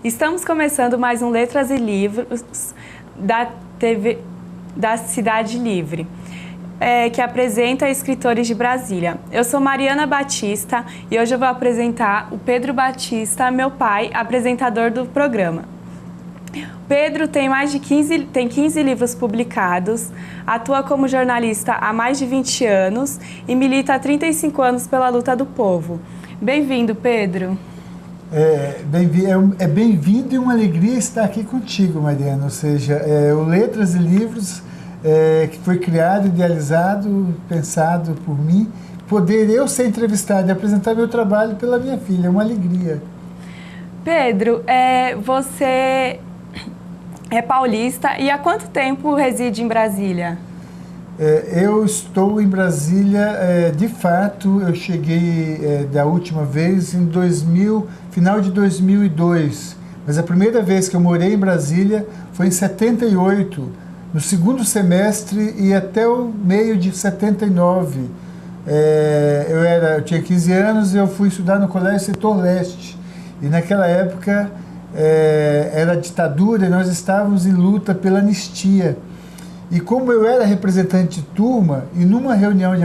Estamos começando mais um Letras e Livros da TV da Cidade Livre, que apresenta escritores de Brasília. Eu sou Mariana Batista e hoje eu vou apresentar o Pedro Batista, meu pai, apresentador do programa. Pedro tem 15 livros publicados, atua como jornalista há mais de 20 anos e milita há 35 anos pela luta do povo. Bem-vindo, Pedro. É bem-vindo e uma alegria estar aqui contigo, Mariana. Ou seja, o Letras e Livros, que foi criado, idealizado, pensado por mim, poder eu ser entrevistado e apresentar meu trabalho pela minha filha, é uma alegria. Pedro, você é paulista e há quanto tempo reside em Brasília? Eu estou em Brasília, de fato, eu cheguei da última vez em final de 2002, mas a primeira vez que eu morei em Brasília foi em 78, no segundo semestre e até o meio de 79. Eu tinha 15 anos e eu fui estudar no Colégio Setor Leste, e naquela época era a ditadura e nós estávamos em luta pela anistia. E como eu era representante de turma, em uma reunião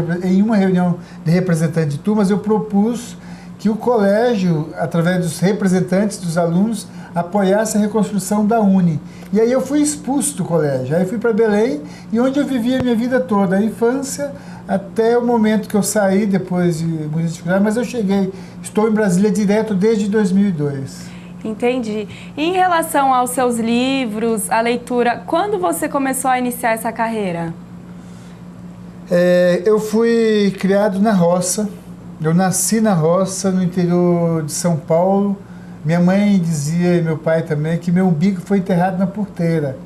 de representantes de turmas, eu propus que o colégio, através dos representantes dos alunos, apoiasse a reconstrução da UNE. E aí eu fui expulso do colégio. Aí fui para Belém, e onde eu vivi a minha vida toda, a infância, até o momento que eu saí, depois de muitas dificuldades, mas eu estou em Brasília direto desde 2002. Entendi. E em relação aos seus livros, a leitura, quando você começou a iniciar essa carreira? Eu fui criado na roça. Eu nasci na roça, no interior de São Paulo. Minha mãe dizia, e meu pai também, que meu umbigo foi enterrado na porteira.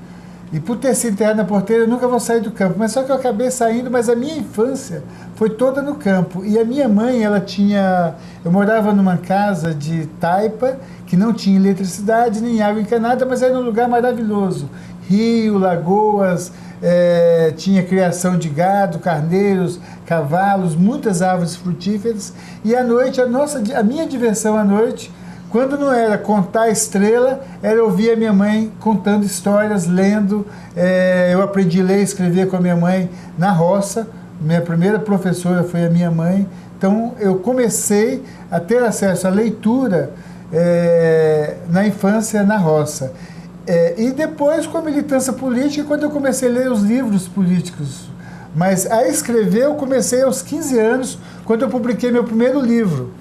E por ter sido enterrado na porteira, eu nunca vou sair do campo. Mas só que eu acabei saindo, mas a minha infância foi toda no campo. E a minha mãe, eu morava numa casa de taipa, que não tinha eletricidade nem água encanada, mas era um lugar maravilhoso. Rio, lagoas, tinha criação de gado, carneiros, cavalos, muitas árvores frutíferas. E à noite, a minha diversão à noite, quando não era contar a estrela, era ouvir a minha mãe contando histórias, lendo. Eu aprendi a ler e escrever com a minha mãe na roça. Minha primeira professora foi a minha mãe. Então, eu comecei a ter acesso à leitura na infância, na roça. E depois, com a militância política, quando eu comecei a ler os livros políticos. Mas a escrever, eu comecei aos 15 anos, quando eu publiquei meu primeiro livro,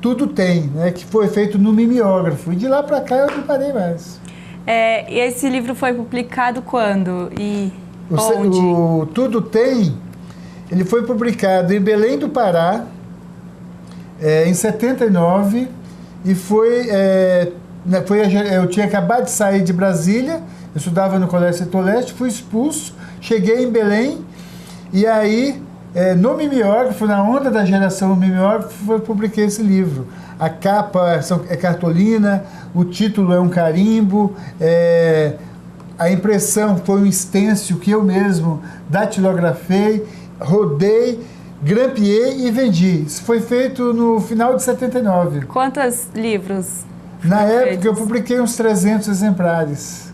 Tudo Tem, né, que foi feito no mimeógrafo. E de lá para cá eu não parei mais. E esse livro foi publicado quando? E onde? O Tudo Tem, ele foi publicado em Belém do Pará, em 79, e eu tinha acabado de sair de Brasília, eu estudava no Colégio Setor Leste, fui expulso, cheguei em Belém, e aí, no mimeógrafo, na onda da geração mimeógrafo, eu publiquei esse livro. A capa é cartolina, o título é um carimbo, a impressão foi um stencil que eu mesmo datilografei, rodei, grampeei e vendi. Isso foi feito no final de 79. Quantos livros? Na época eu publiquei uns 300 exemplares.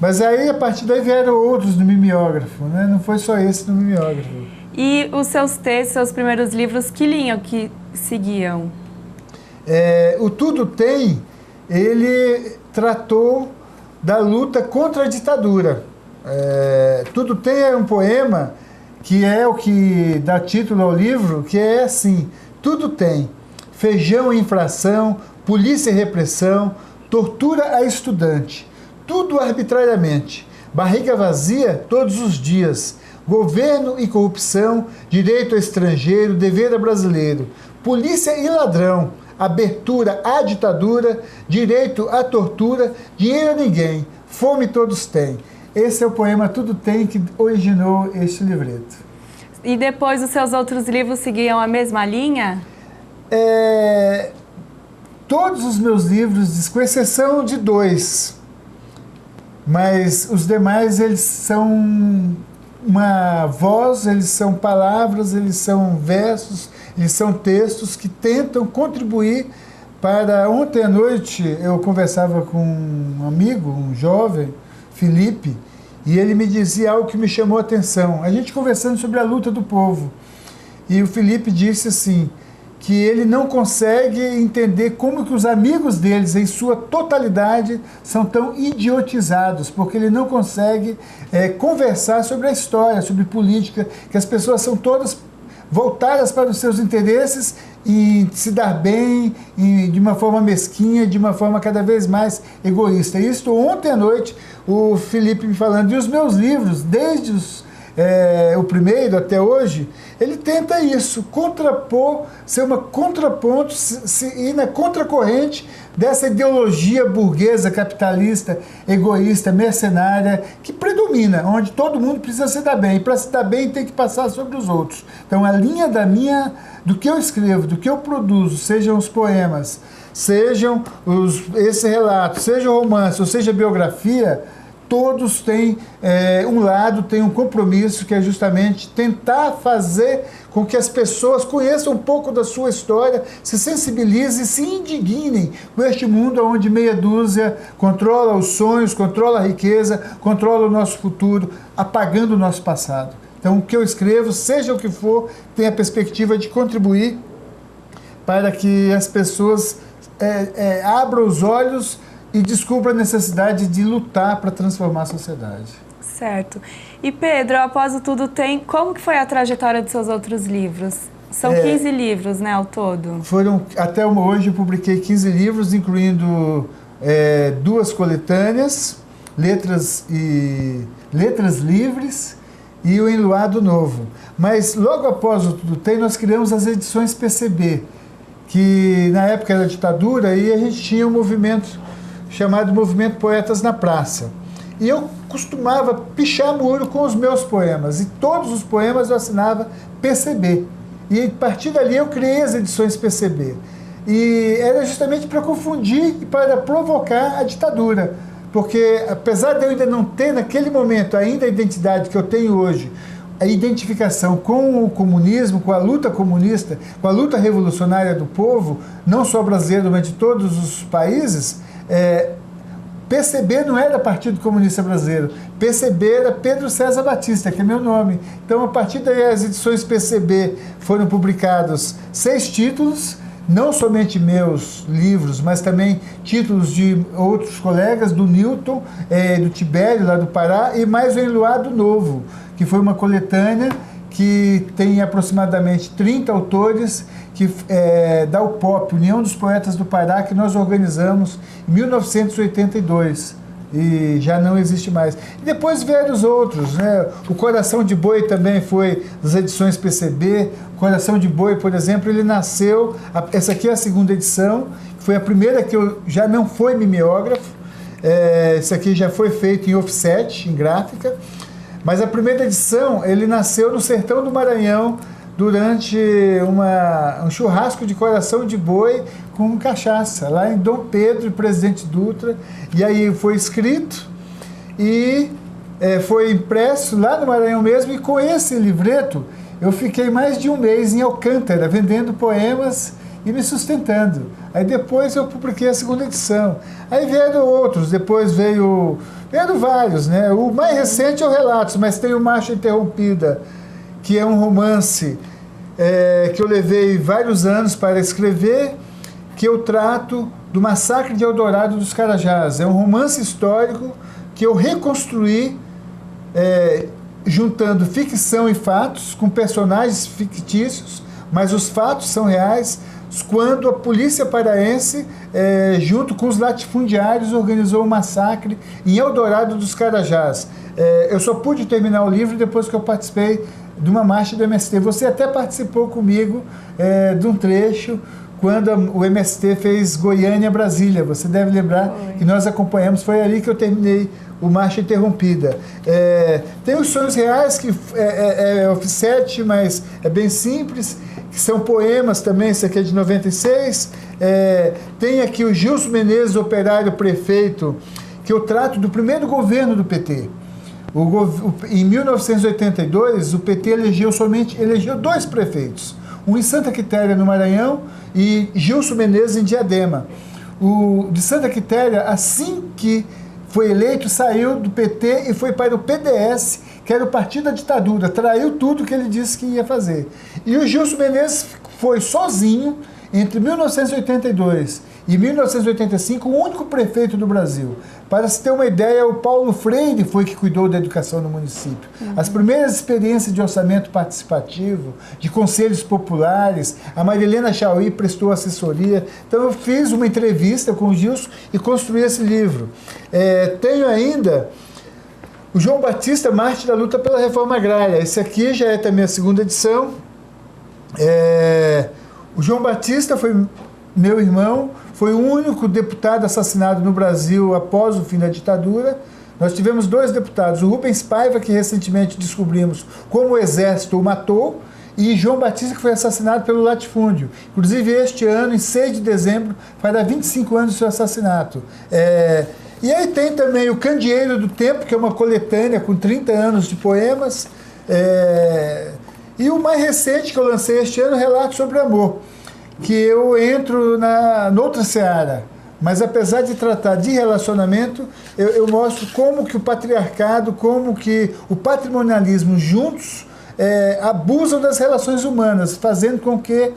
Mas aí, a partir daí, vieram outros no mimeógrafo, né? Não foi só esse no mimeógrafo. E os seus textos, seus primeiros livros, que linha que seguiam? O Tudo Tem, ele tratou da luta contra a ditadura. Tudo Tem é um poema que é o que dá título ao livro, que é assim: tudo tem, feijão e inflação, polícia e repressão, tortura a estudante, tudo arbitrariamente, barriga vazia todos os dias, governo e corrupção, direito a estrangeiro, dever a brasileiro, polícia e ladrão, abertura à ditadura, direito à tortura, dinheiro a ninguém, fome todos têm. Esse é o poema Tudo Tem que originou este livreto. E depois os seus outros livros seguiam a mesma linha? Todos os meus livros, com exceção de 2, mas os demais, eles são uma voz, eles são palavras, eles são versos, eles são textos que tentam contribuir Para ontem à noite eu conversava com um amigo, um jovem, Felipe, e ele me dizia algo que me chamou a atenção. A gente conversando sobre a luta do povo. E o Felipe disse assim, que ele não consegue entender como que os amigos deles, em sua totalidade, são tão idiotizados, porque ele não consegue conversar sobre a história, sobre política, que as pessoas são todas voltadas para os seus interesses e se dar bem de uma forma mesquinha, de uma forma cada vez mais egoísta. Isso ontem à noite, o Felipe me falando, e os meus livros, desde o primeiro até hoje, ele tenta isso, contrapor, ser uma contraponto, ir na contracorrente dessa ideologia burguesa, capitalista, egoísta, mercenária, que predomina, onde todo mundo precisa se dar bem, e para se dar bem tem que passar sobre os outros. Então a linha do que eu escrevo, do que eu produzo, sejam os poemas, sejam esse relato, seja o romance, ou seja a biografia, todos têm um lado, têm um compromisso, que é justamente tentar fazer com que as pessoas conheçam um pouco da sua história, se sensibilizem e se indignem com este mundo onde meia dúzia controla os sonhos, controla a riqueza, controla o nosso futuro, apagando o nosso passado. Então, o que eu escrevo, seja o que for, tem a perspectiva de contribuir para que as pessoas abram os olhos e descubra a necessidade de lutar para transformar a sociedade. Certo. E Pedro, após o Tudo Tem, como que foi a trajetória dos seus outros livros? São 15 livros, né, ao todo? Até hoje eu publiquei 15 livros, incluindo 2 coletâneas, Letras Livres e o Enluado Novo. Mas logo após o Tudo Tem, nós criamos as edições PCB, que na época da ditadura, e a gente tinha um movimento chamado Movimento Poetas na Praça. E eu costumava pichar muro com os meus poemas, e todos os poemas eu assinava PCB. E a partir dali eu criei as edições PCB. E era justamente para confundir e para provocar a ditadura. Porque apesar de eu ainda não ter naquele momento ainda a identidade que eu tenho hoje, a identificação com o comunismo, com a luta comunista, com a luta revolucionária do povo, não só brasileiro, mas de todos os países, PCB não era Partido Comunista Brasileiro, PCB era Pedro César Batista, que é meu nome. Então, a partir daí, as edições PCB foram publicados 6 títulos, não somente meus livros, mas também títulos de outros colegas, do Newton, do Tibério, lá do Pará, e mais o Enluado Novo, que foi uma coletânea que tem aproximadamente 30 autores, que da UPOP, União dos Poetas do Pará, que nós organizamos em 1982, e já não existe mais. E depois vieram os outros, né? O Coração de Boi também foi das edições PCB. O Coração de Boi, por exemplo, ele nasceu, essa aqui é a 2ª edição, que foi a primeira que já não foi mimeógrafo, esse aqui já foi feito em offset, em gráfica, mas a primeira edição, ele nasceu no sertão do Maranhão, durante um churrasco de coração de boi com cachaça, lá em Dom Pedro, Presidente Dutra. E aí foi escrito e foi impresso lá no Maranhão mesmo, e com esse livreto eu fiquei mais de um mês em Alcântara, vendendo poemas e me sustentando. Aí depois eu publiquei a 2ª edição. Aí vieram outros, depois vieram vários, né? O mais recente é o Relatos, mas tem o Marcha Interrompida, que é um romance que eu levei vários anos para escrever, que eu trato do massacre de Eldorado dos Carajás. É um romance histórico que eu reconstruí, juntando ficção e fatos, com personagens fictícios, mas os fatos são reais, quando a polícia paraense, junto com os latifundiários, organizou um massacre em Eldorado dos Carajás. Eu só pude terminar o livro depois que eu participei de uma marcha do MST. Você até participou comigo de um trecho quando o MST fez Goiânia-Brasília. Você deve lembrar que nós acompanhamos, foi ali que eu terminei o Marcha Interrompida. Tem os Sonhos Reais, que é offset, mas é bem simples, que são poemas também, esse aqui é de 96. Tem aqui o Gilson Menezes, operário prefeito, que eu trato do primeiro governo do PT. Em 1982, o PT elegeu 2 prefeitos. um em Santa Quitéria, no Maranhão, e Gilson Menezes, em Diadema. O de Santa Quitéria, assim que foi eleito, saiu do PT e foi para o PDS, que era o partido da ditadura, traiu tudo que ele disse que ia fazer. E o Gilson Menezes foi sozinho, entre 1982 e 1985, o único prefeito do Brasil. Para se ter uma ideia, o Paulo Freire foi que cuidou da educação no município. As primeiras experiências de orçamento participativo, de conselhos populares, a Marilena Chauí prestou assessoria. Então eu fiz uma entrevista com o Gilson e construí esse livro. Tenho ainda o João Batista, Mártir da Luta pela Reforma Agrária. Esse aqui já é também a segunda edição. O João Batista foi meu irmão, foi o único deputado assassinado no Brasil após o fim da ditadura. Nós tivemos 2 deputados, o Rubens Paiva, que recentemente descobrimos como o Exército o matou, e João Batista, que foi assassinado pelo latifúndio. Inclusive, este ano, em 6 de dezembro, fará 25 anos do seu assassinato. E aí tem também o Candeeiro do Tempo, que é uma coletânea com 30 anos de poemas. E o mais recente que eu lancei este ano, Relato sobre Amor, que eu entro noutra seara. Mas apesar de tratar de relacionamento, eu mostro como que o patriarcado, como que o patrimonialismo juntos abusam das relações humanas, fazendo com que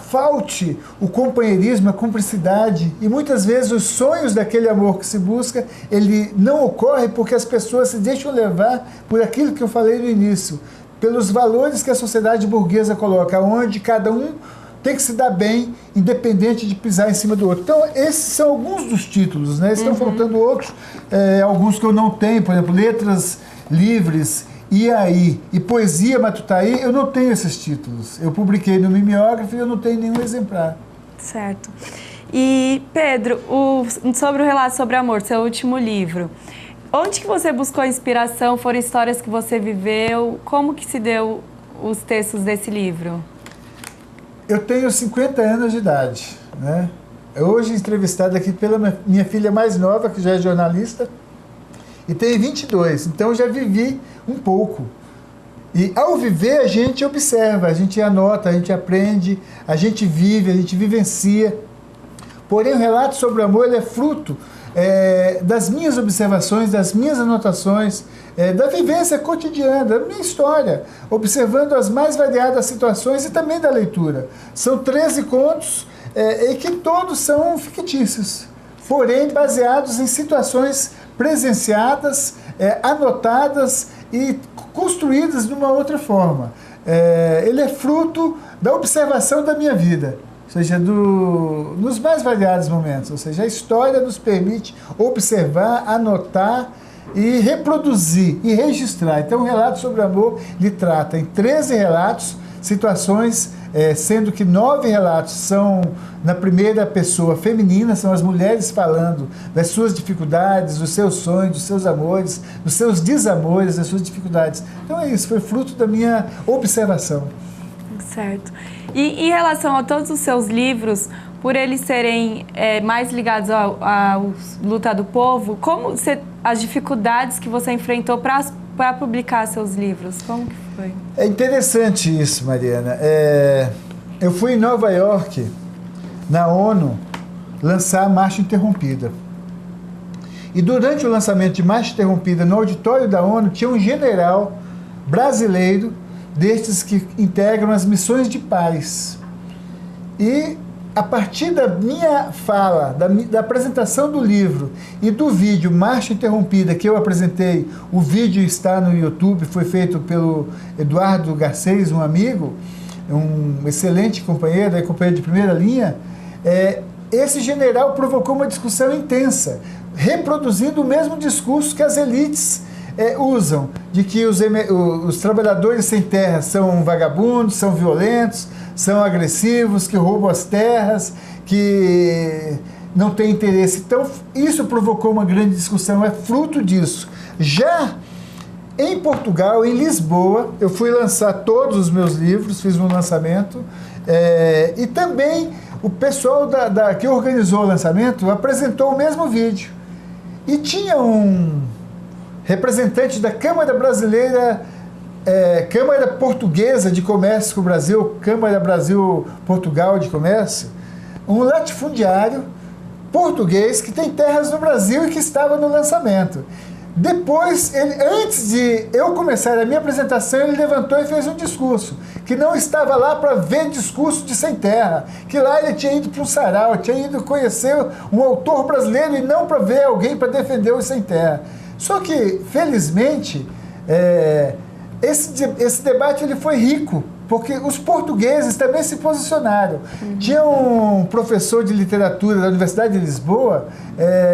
falte o companheirismo, a cumplicidade, e muitas vezes os sonhos daquele amor que se busca, ele não ocorre porque as pessoas se deixam levar por aquilo que eu falei no início, pelos valores que a sociedade burguesa coloca, onde cada um tem que se dar bem, independente de pisar em cima do outro. Então, esses são alguns dos títulos, né? Estão faltando outros, alguns que eu não tenho, por exemplo, Letras Livres, E aí, e Poesia Matutaí, eu não tenho esses títulos. Eu publiquei no Mimeógrafo e eu não tenho nenhum exemplar. Certo. E, Pedro, sobre o Relato sobre Amor, seu último livro, onde que você buscou inspiração? Foram histórias que você viveu? Como que se deu os textos desse livro? Eu tenho 50 anos de idade, né? Hoje entrevistado aqui pela minha filha mais nova, que já é jornalista, e tem 22, então eu já vivi um pouco. E ao viver a gente observa, a gente anota, a gente aprende, a gente vive, a gente vivencia. Porém, o Relato sobre o Amor, ele é fruto das minhas observações, das minhas anotações, da vivência cotidiana, da minha história, observando as mais variadas situações e também da leitura. São 13 contos e que todos são fictícios, porém baseados em situações presenciadas, anotadas e construídas de uma outra forma. Ele é fruto da observação da minha vida, ou seja, nos mais variados momentos. Ou seja, a história nos permite observar, anotar e reproduzir e registrar. Então, o Relato sobre o Amor, ele trata em 13 relatos, situações, sendo que 9 relatos são na primeira pessoa feminina, são as mulheres falando das suas dificuldades, dos seus sonhos, dos seus amores, dos seus desamores, das suas dificuldades. Então é isso, foi fruto da minha observação. Certo. E em relação a todos os seus livros, por eles serem mais ligados à luta do povo, como as dificuldades que você enfrentou para publicar seus livros, como que foi? É interessante isso, Mariana. Eu fui em Nova York, na ONU, lançar a Marcha Interrompida. E durante o lançamento de Marcha Interrompida, no auditório da ONU, tinha um general brasileiro, destes que integram as missões de paz. E a partir da minha fala, da apresentação do livro e do vídeo Marcha Interrompida, que eu apresentei, o vídeo está no YouTube, foi feito pelo Eduardo Garcês, um amigo, um excelente companheiro, companheiro de primeira linha. Esse general provocou uma discussão intensa, reproduzindo o mesmo discurso que as elites usam, de que os trabalhadores sem terra são vagabundos, são violentos, são agressivos, que roubam as terras, que não têm interesse. Então, isso provocou uma grande discussão, é fruto disso. Já em Portugal, em Lisboa, eu fui lançar todos os meus livros, fiz um lançamento, e também o pessoal que organizou o lançamento apresentou o mesmo vídeo. E tinha um representante da Câmara Brasileira Câmara Portuguesa de Comércio com o Brasil, Câmara Brasil-Portugal de Comércio, um latifundiário português que tem terras no Brasil e que estava no lançamento. Depois, antes de eu começar a minha apresentação, ele levantou e fez um discurso, que não estava lá para ver discurso de sem terra, que lá ele tinha ido para um sarau, tinha ido conhecer um autor brasileiro e não para ver alguém para defender os sem terra. Só que, felizmente, esse debate ele foi rico, porque os portugueses também se posicionaram. Tinha um professor de literatura da Universidade de Lisboa,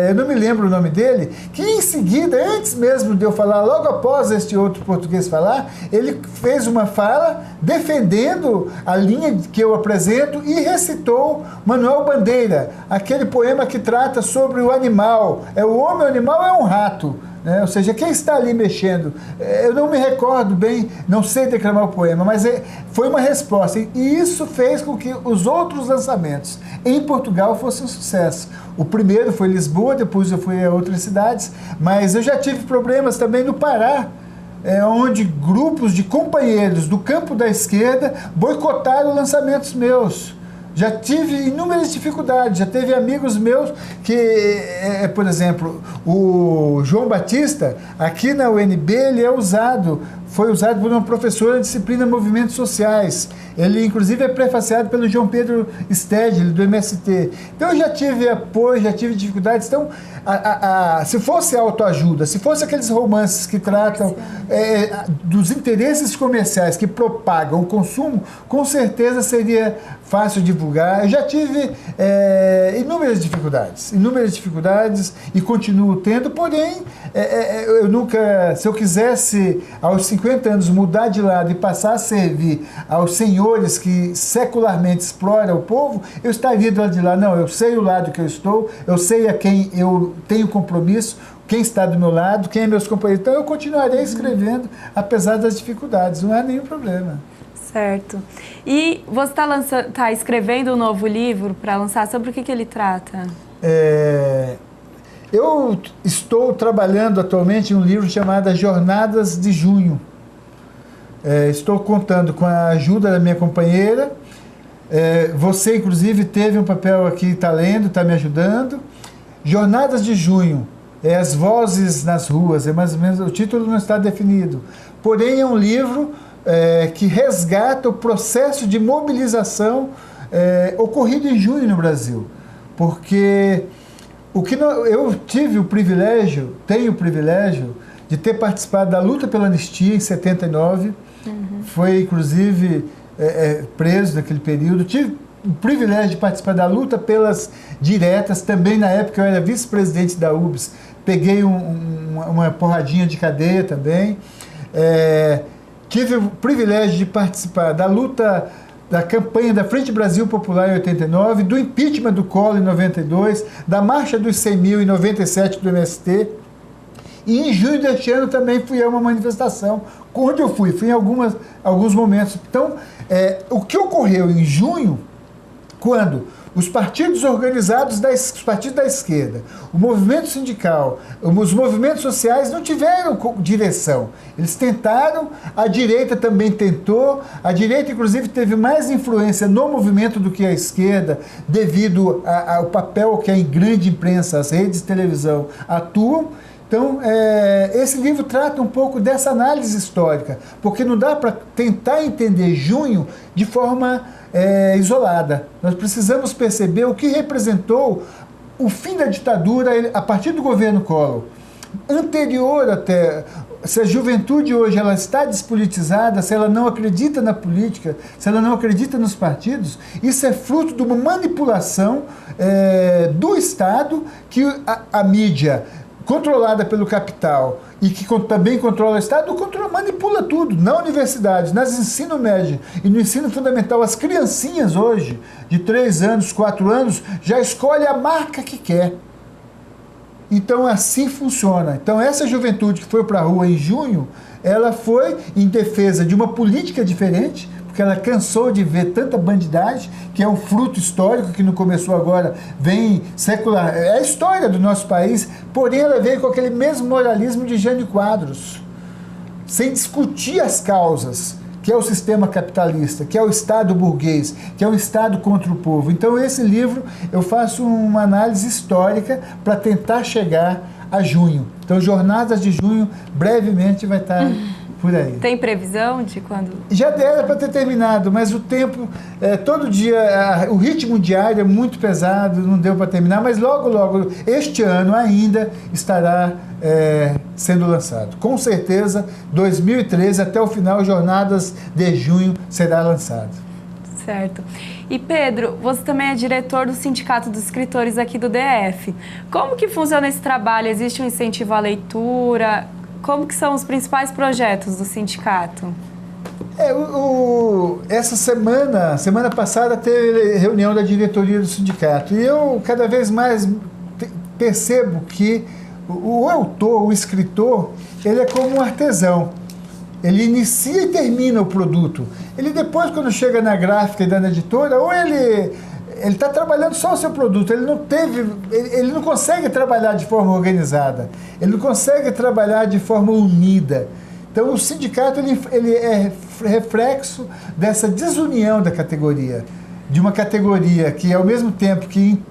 eu não me lembro o nome dele, que em seguida, antes mesmo de eu falar, logo após este outro português falar, ele fez uma fala defendendo a linha que eu apresento e recitou Manuel Bandeira, aquele poema que trata sobre o animal. O homem, o animal é um rato. Ou seja, quem está ali mexendo, eu não me recordo bem, não sei declamar o poema, mas foi uma resposta. E isso fez com que os outros lançamentos em Portugal fossem um sucesso. O primeiro foi Lisboa, depois eu fui a outras cidades, mas eu já tive problemas também no Pará, onde grupos de companheiros do campo da esquerda boicotaram lançamentos meus. Já tive inúmeras dificuldades, já teve amigos meus que, por exemplo, o João Batista, aqui na UNB, ele foi usado por uma professora de disciplina Movimentos Sociais. Ele, inclusive, é prefaciado pelo João Pedro Stedley, do MST. Então, eu já tive apoio, já tive dificuldades. Então, se fosse autoajuda, se fosse aqueles romances que tratam dos interesses comerciais que propagam o consumo, com certeza seria fácil divulgar. Eu já tive inúmeras dificuldades e continuo tendo, porém, eu nunca, se eu quisesse, aos 50 anos, mudar de lado e passar a servir aos senhores que secularmente exploram o povo, eu estaria do lado de lá. Não, eu sei o lado que eu estou, eu sei a quem eu tenho compromisso, quem está do meu lado, quem é meus companheiros. Então eu continuarei escrevendo, apesar das dificuldades, não há nenhum problema. Certo. E você está escrevendo um novo livro para lançar, sobre o que ele trata? Eu estou trabalhando atualmente em um livro chamado Jornadas de Junho. Estou contando com a ajuda da minha companheira. Você, inclusive, teve um papel aqui, está lendo, está me ajudando. Jornadas de Junho, as vozes nas ruas, mais ou menos, o título não está definido. Porém, é um livro que resgata o processo de mobilização ocorrido em junho no Brasil. Porque eu tenho o privilégio de ter participado da luta pela anistia em 79, foi inclusive preso naquele período, tive o privilégio de participar da luta pelas diretas, também na época eu era vice-presidente da UBS, peguei uma porradinha de cadeia também, tive o privilégio de participar da luta, da campanha da Frente Brasil Popular em 89, do impeachment do Collor em 92, da Marcha dos 100 mil em 97 do MST, e em junho deste ano também fui a uma manifestação, onde eu fui em alguns momentos. Então, o que ocorreu em junho, quando os partidos organizados, os partidos da esquerda, o movimento sindical, os movimentos sociais não tiveram direção. Eles tentaram, a direita também tentou, a direita inclusive teve mais influência no movimento do que a esquerda, devido ao papel que a grande imprensa, as redes de televisão atuam. Então, esse livro trata um pouco dessa análise histórica, porque não dá para tentar entender junho de forma isolada. Nós precisamos perceber o que representou o fim da ditadura a partir do governo Collor. Anterior até, se a juventude hoje ela está despolitizada, se ela não acredita na política, se ela não acredita nos partidos, isso é fruto de uma manipulação do Estado que a mídia controlada pelo capital e que também controla o Estado, manipula tudo. Na universidade, nas ensino médio e no ensino fundamental, as criancinhas hoje, de 3 anos, 4 anos, já escolhem a marca que quer. Então, assim funciona. Então, essa juventude que foi para a rua em junho, ela foi em defesa de uma política diferente, porque ela cansou de ver tanta bandidagem, que é um fruto histórico que não começou agora, vem secular. É a história do nosso país, porém ela veio com aquele mesmo moralismo de Jânio Quadros. sem discutir as causas, que é o sistema capitalista, que é o Estado burguês, que é o Estado contra o povo. Então, esse livro, eu faço uma análise histórica para tentar chegar a junho. Então, Jornadas de Junho, brevemente vai estar por aí. Tem previsão de quando? Já dera para ter terminado, mas o tempo, todo dia, o ritmo diário é muito pesado, não deu para terminar, mas logo, logo, este ano ainda estará sendo lançado. Com certeza, 2013, até o final, Jornadas de Junho será lançado. Certo. E Pedro, você também é diretor do Sindicato dos Escritores aqui do DF. Como que funciona esse trabalho? Existe um incentivo à leitura? Como que são os principais projetos do sindicato? Essa semana passada, teve reunião da diretoria do sindicato. E eu cada vez mais percebo que o autor, o escritor, ele é como um artesão. Ele inicia e termina o produto. Ele depois, quando chega na gráfica e na editora, ou ele está trabalhando só o seu produto, ele não consegue trabalhar de forma organizada, ele não consegue trabalhar de forma unida. Então, o sindicato ele é reflexo dessa desunião da categoria, de uma categoria que, ao mesmo tempo que,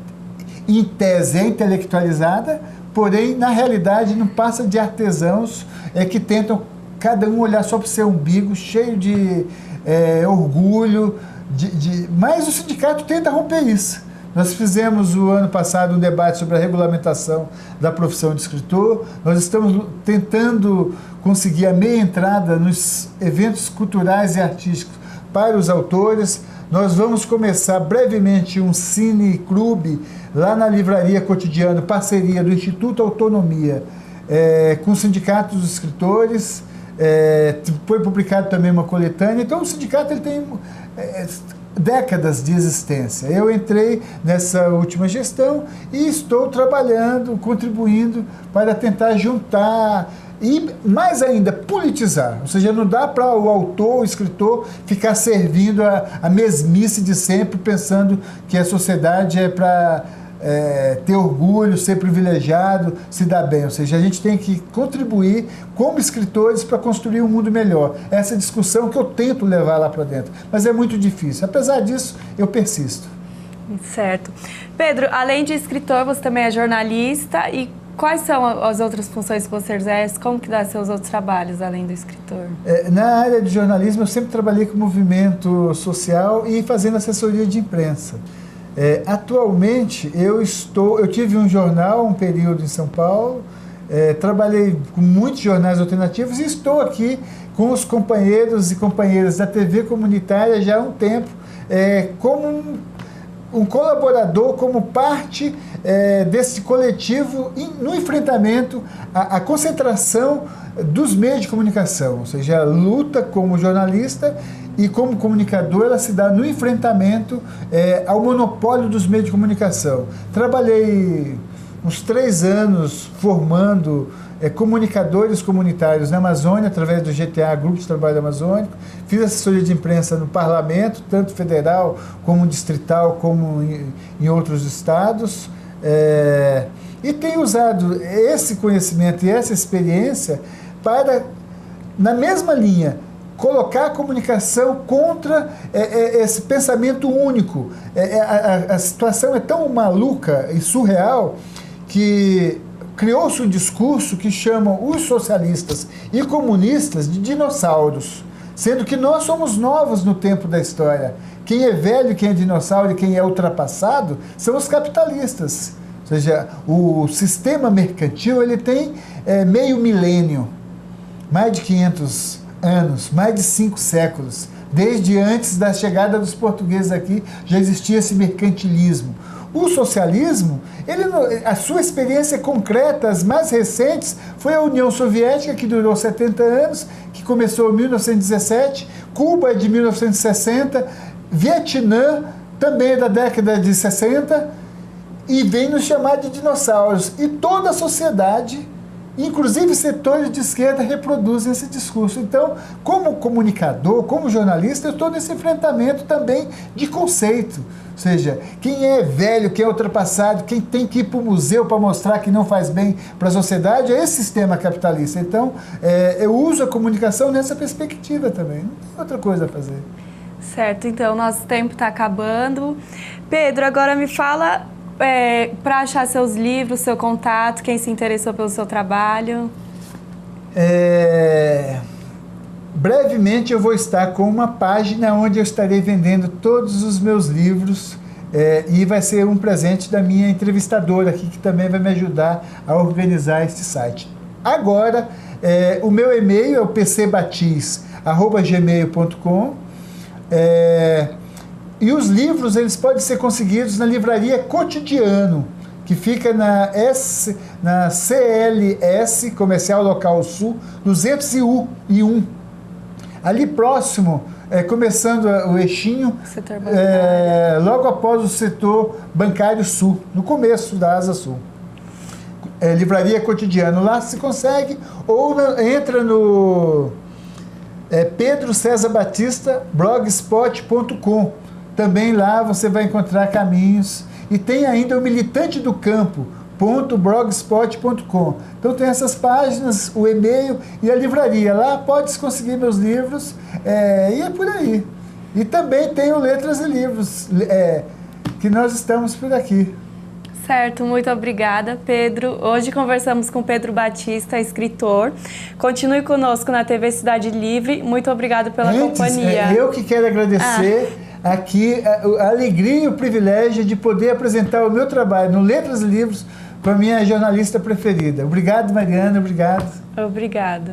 em tese, é intelectualizada, porém, na realidade, não passa de artesãos que tentam cada um olhar só para o seu umbigo, cheio de orgulho, mas o sindicato tenta romper isso. Nós fizemos o ano passado um debate sobre a regulamentação da profissão de escritor. Nós estamos tentando conseguir a meia entrada nos eventos culturais e artísticos para os autores. Nós vamos começar brevemente um cine-clube lá na Livraria Cotidiano, parceria do Instituto Autonomia, com o Sindicato dos Escritores. Foi publicado também uma coletânea. Então o sindicato ele tem décadas de existência. Eu entrei nessa última gestão e estou trabalhando, contribuindo para tentar juntar e, mais ainda, politizar. Ou seja, não dá para o autor, o escritor, ficar servindo a mesmice de sempre, pensando que a sociedade é para ter orgulho, ser privilegiado, se dar bem. Ou seja, a gente tem que contribuir como escritores para construir um mundo melhor. Essa discussão que eu tento levar lá para dentro, mas é muito difícil. Apesar disso, eu persisto. Certo. Pedro, além de escritor, você também é jornalista. E quais são as outras funções que você exerce? Como que dá seus outros trabalhos, além do escritor? Na área de jornalismo, eu sempre trabalhei com movimento social e fazendo assessoria de imprensa. Atualmente, eu tive um jornal, um período em São Paulo, trabalhei com muitos jornais alternativos e estou aqui com os companheiros e companheiras da TV comunitária já há um tempo, como um colaborador, como parte desse coletivo no enfrentamento à concentração dos meios de comunicação, ou seja, a luta como jornalista e como comunicador, ela se dá no enfrentamento ao monopólio dos meios de comunicação. Trabalhei uns 3 anos formando comunicadores comunitários na Amazônia, através do GTA, Grupo de Trabalho Amazônico. Fiz assessoria de imprensa no parlamento, tanto federal como distrital, como em outros estados. E tenho usado esse conhecimento e essa experiência para, na mesma linha, colocar a comunicação contra esse pensamento único. A situação é tão maluca e surreal que criou-se um discurso que chamam os socialistas e comunistas de dinossauros, sendo que nós somos novos no tempo da história. Quem é velho, quem é dinossauro e quem é ultrapassado são os capitalistas. Ou seja, o sistema mercantil ele tem meio milênio, mais de 500 anos, mais de 5 séculos. Desde antes da chegada dos portugueses aqui, já existia esse mercantilismo. O socialismo, a sua experiência concreta, as mais recentes, foi a União Soviética, que durou 70 anos, que começou em 1917, Cuba é de 1960, Vietnã também é da década de 60, e vem nos chamar de dinossauros. E toda a sociedade Inclusive, setores de esquerda reproduzem esse discurso. Então, como comunicador, como jornalista, eu estou nesse enfrentamento também de conceito. Ou seja, quem é velho, quem é ultrapassado, quem tem que ir para o museu para mostrar que não faz bem para a sociedade, é esse sistema capitalista. Então, eu uso a comunicação nessa perspectiva também. Não tem outra coisa a fazer. Certo, então, nosso tempo está acabando. Pedro, agora me fala... para achar seus livros, seu contato, quem se interessou pelo seu trabalho. Brevemente eu vou estar com uma página onde eu estarei vendendo todos os meus livros e vai ser um presente da minha entrevistadora aqui, que também vai me ajudar a organizar esse site. Agora, o meu e-mail é o pcbatis@gmail.com. E os livros, eles podem ser conseguidos na livraria Cotidiano, que fica na CLS, Comercial Local Sul, 201. Ali próximo, começando o eixinho, logo após o setor bancário sul, no começo da Asa Sul. Livraria Cotidiano, lá se consegue, ou entra no Pedro César Batista, blogspot.com. Também lá você vai encontrar caminhos. E tem ainda o Militante do Campo.blogspot.com. Então tem essas páginas, o e-mail e a livraria. Lá pode conseguir meus livros e é por aí. E também tem o Letras e Livros, que nós estamos por aqui. Certo, muito obrigada, Pedro. Hoje conversamos com Pedro Batista, escritor. Continue conosco na TV Cidade Livre. Muito obrigado pela companhia. Eu que quero agradecer aqui a alegria e o privilégio de poder apresentar o meu trabalho no Letras e Livros com a minha jornalista preferida. Obrigado, Mariana. Obrigado. Obrigada.